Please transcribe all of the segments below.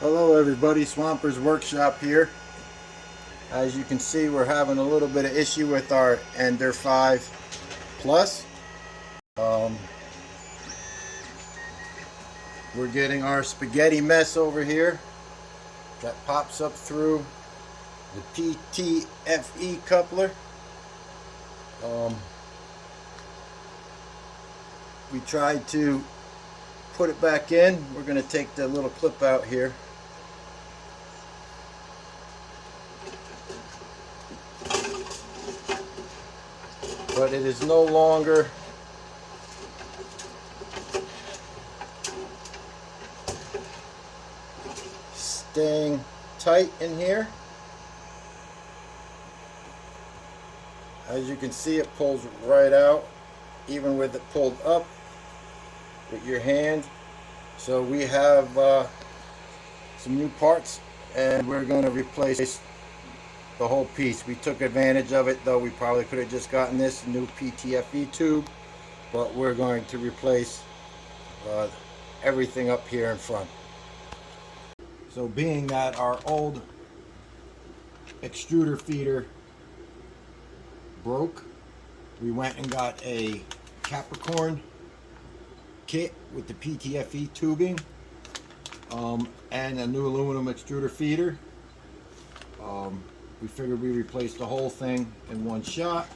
Hello everybody, Swamper's Workshop here. As you can see, we're having a little bit of issue with our Ender 5 Plus. We're getting our spaghetti mess over here that pops up through the PTFE coupler. We tried to put it back in. We're going to take the little clip out here. But it is no longer staying tight in here. As you can see, it pulls right out, even with it pulled up with your hand. So we have some new parts, and we're going to replace the whole piece. We took advantage of it, though we probably could have just gotten this new PTFE tube, but we're going to replace everything up here in front. So being that our old extruder feeder broke, we went and got a Capricorn kit with the PTFE tubing and a new aluminum extruder feeder. We figured we replaced the whole thing in one shot.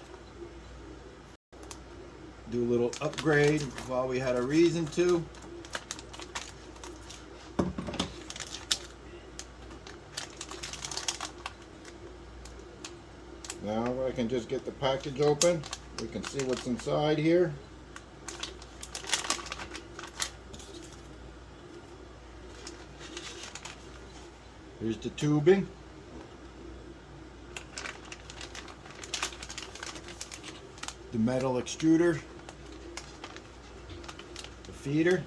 Do a little upgrade while we had a reason to. Now I can just get the package open. We can see what's inside here. Here's the tubing. The metal extruder. The feeder.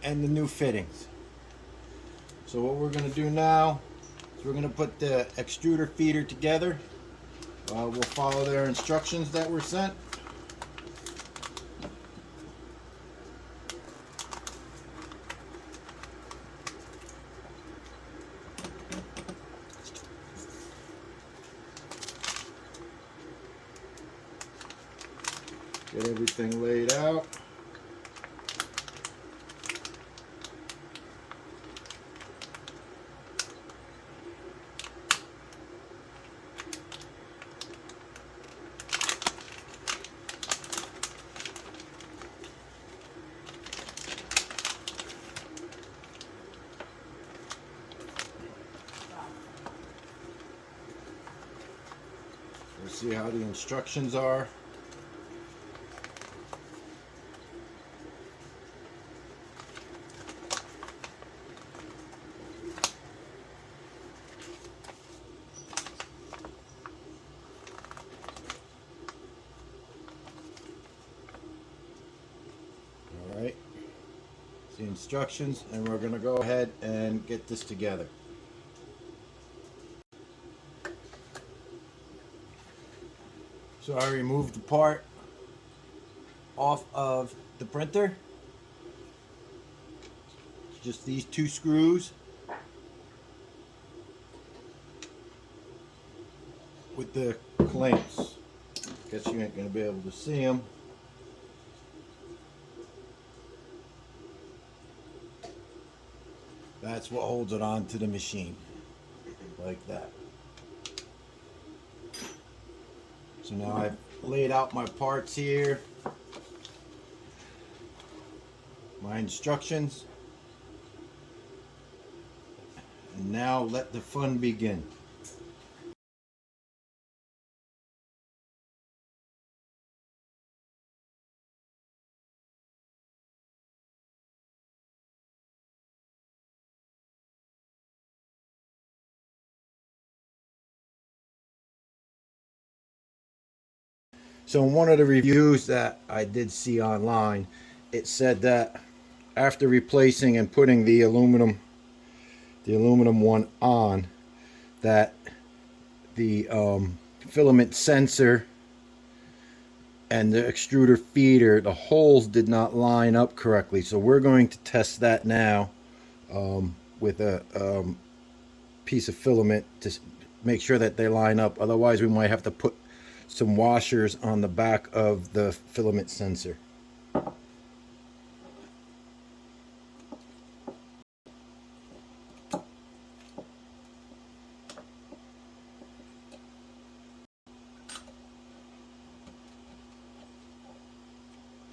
And the new fittings. So what we're going to do now is we're going to put the extruder feeder together. We'll follow their instructions that were sent. Get everything laid out. We'll see how the instructions are. Alright, the instructions, and we're going to go ahead and get this together. So I removed the part off of the printer. Just these two screws with the clamps. Guess you ain't gonna be able to see them. That's what holds it onto the machine, like that. So now I've laid out my parts here, my instructions, and now let the fun begin. So in one of the reviews that I did see online, it said that after replacing and putting the aluminum one on, that the filament sensor and the extruder feeder, the holes did not line up correctly. So we're going to test that now with a piece of filament to make sure that they line up. Otherwise, we might have to put some washers on the back of the filament sensor.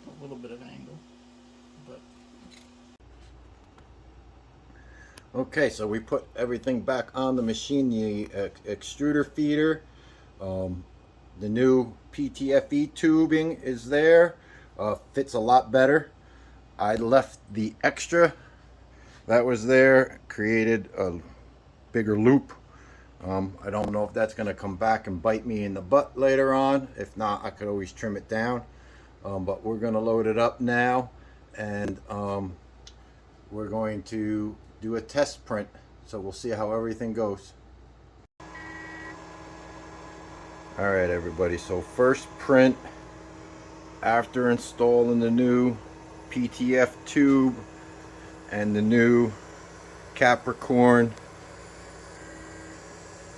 A little bit of angle, but okay, so we put everything back on the machine. The extruder feeder, the new PTFE tubing is there, fits a lot better. I left the extra that was there, created a bigger loop. I don't know if that's going to come back and bite me in the butt later on. If not, I could always trim it down. But we're going to load it up now, and we're going to do a test print, so we'll see how everything goes. Alright everybody, so first print after installing the new PTF tube and the new Capricorn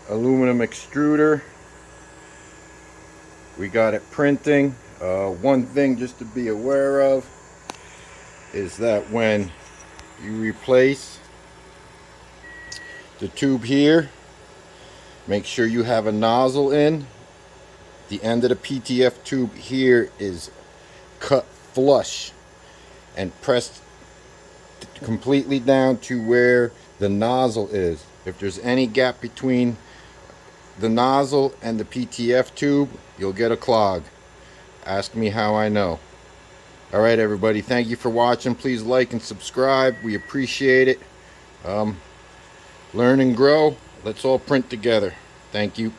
aluminum extruder. We got it printing. One thing just to be aware of is that when you replace the tube here, make sure you have a nozzle in. The end of the PTF tube here is cut flush and pressed completely down to where the nozzle is. If there's any gap between the nozzle and the PTF tube, you'll get a clog. Ask me how I know. Alright everybody, thank you for watching. Please like and subscribe. We appreciate it. Learn and grow. Let's all print together. Thank you.